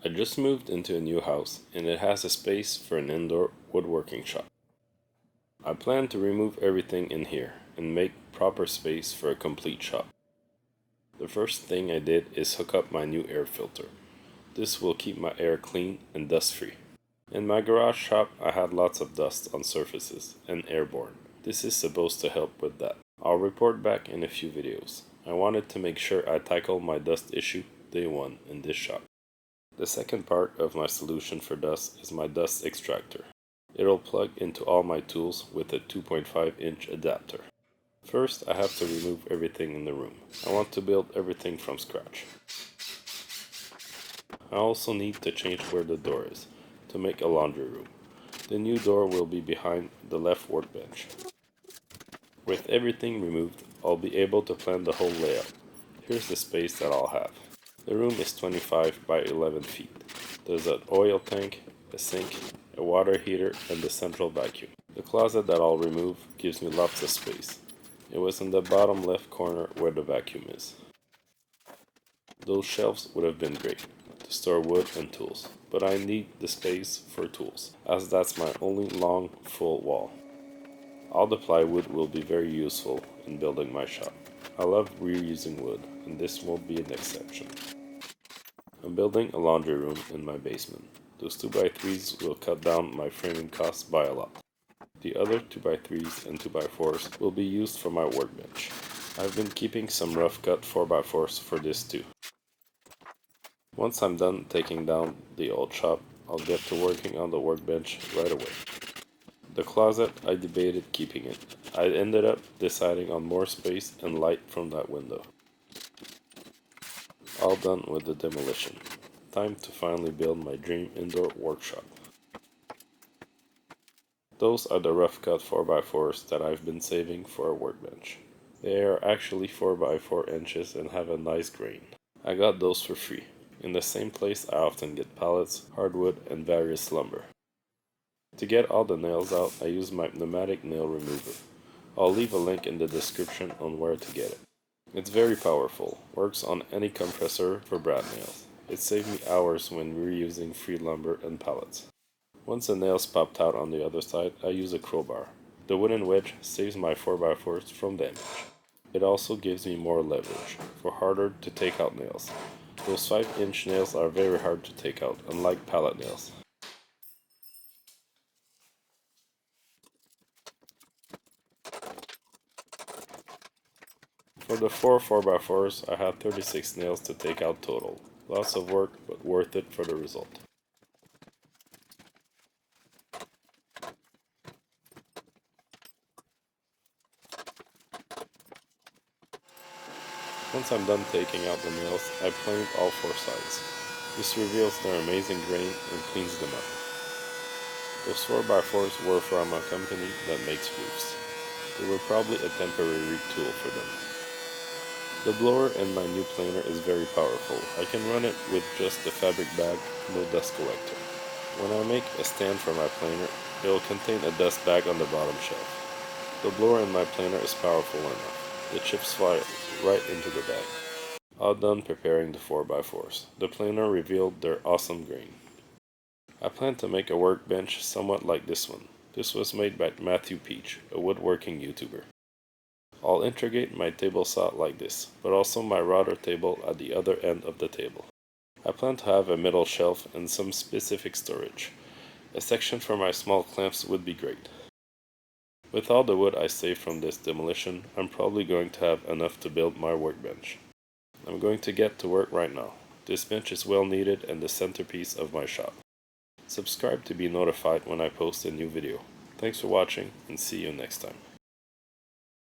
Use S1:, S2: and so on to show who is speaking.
S1: I just moved into a new house and it has a space for an indoor woodworking shop. I plan to remove everything in here and make proper space for a complete shop. The first thing I did is hook up my new air filter. This will keep my air clean and dust free. In my garage shop I had lots of dust on surfaces and airborne. This is supposed to help with that. I'll report back in a few videos. I wanted to make sure I tackle my dust issue day one in this shop. The second part of my solution for dust is my dust extractor. It'll plug into all my tools with a 2.5-inch adapter. First, I have to remove everything in the room. I want to build everything from scratch. I also need to change where the door is to make a laundry room. The new door will be behind the left workbench. With everything removed, I'll be able to plan the whole layout. Here's the space that I'll have. The room is 25 by 11 feet. There's an oil tank, a sink, a water heater, and the central vacuum. The closet that I'll remove gives me lots of space. It was in the bottom left corner where the vacuum is. Those shelves would have been great to store wood and tools, but I need the space for tools, as that's my only long, full wall. All the plywood will be very useful in building my shop. I love reusing wood, and this won't be an exception. I'm building a laundry room in my basement. Those 2x3s will cut down my framing costs by a lot. The other 2x3s and 2x4s will be used for my workbench. I've been keeping some rough cut 4x4s for this too. Once I'm done taking down the old shop, I'll get to working on the workbench right away. The closet, I debated keeping it. I ended up deciding on more space and light from that window. All done with the demolition. Time to finally build my dream indoor workshop. Those are the rough cut 4x4s that I've been saving for a workbench. They are actually 4x4 inches and have a nice grain. I got those for free. In the same place I often get pallets, hardwood, and various lumber. To get all the nails out, I use my pneumatic nail remover. I'll leave a link in the description on where to get it. It's very powerful, works on any compressor for brad nails. It saved me hours when reusing free lumber and pallets. Once the nails popped out on the other side, I use a crowbar. The wooden wedge saves my 4x4s from damage. It also gives me more leverage for harder to take out nails. Those 5-inch nails are very hard to take out, unlike pallet nails. For the 4x4s, I had 36 nails to take out total. Lots of work, but worth it for the result. Once I'm done taking out the nails, I planed all 4 sides. This reveals their amazing grain and cleans them up. Those 4x4s were from a company that makes roofs. They were probably a temporary tool for them. The blower in my new planer is very powerful. I can run it with just a fabric bag, no dust collector. When I make a stand for my planer, it will contain a dust bag on the bottom shelf. The blower in my planer is powerful enough. The chips fly right into the bag. All done preparing the 4x4s. The planer revealed their awesome grain. I plan to make a workbench somewhat like this one. This was made by Matthew Peach, a woodworking YouTuber. I'll integrate my table saw like this, but also my router table at the other end of the table. I plan to have a middle shelf and some specific storage. A section for my small clamps would be great. With all the wood I saved from this demolition, I'm probably going to have enough to build my workbench. I'm going to get to work right now. This bench is well needed and the centerpiece of my shop. Subscribe to be notified when I post a new video. Thanks for watching and see you next time.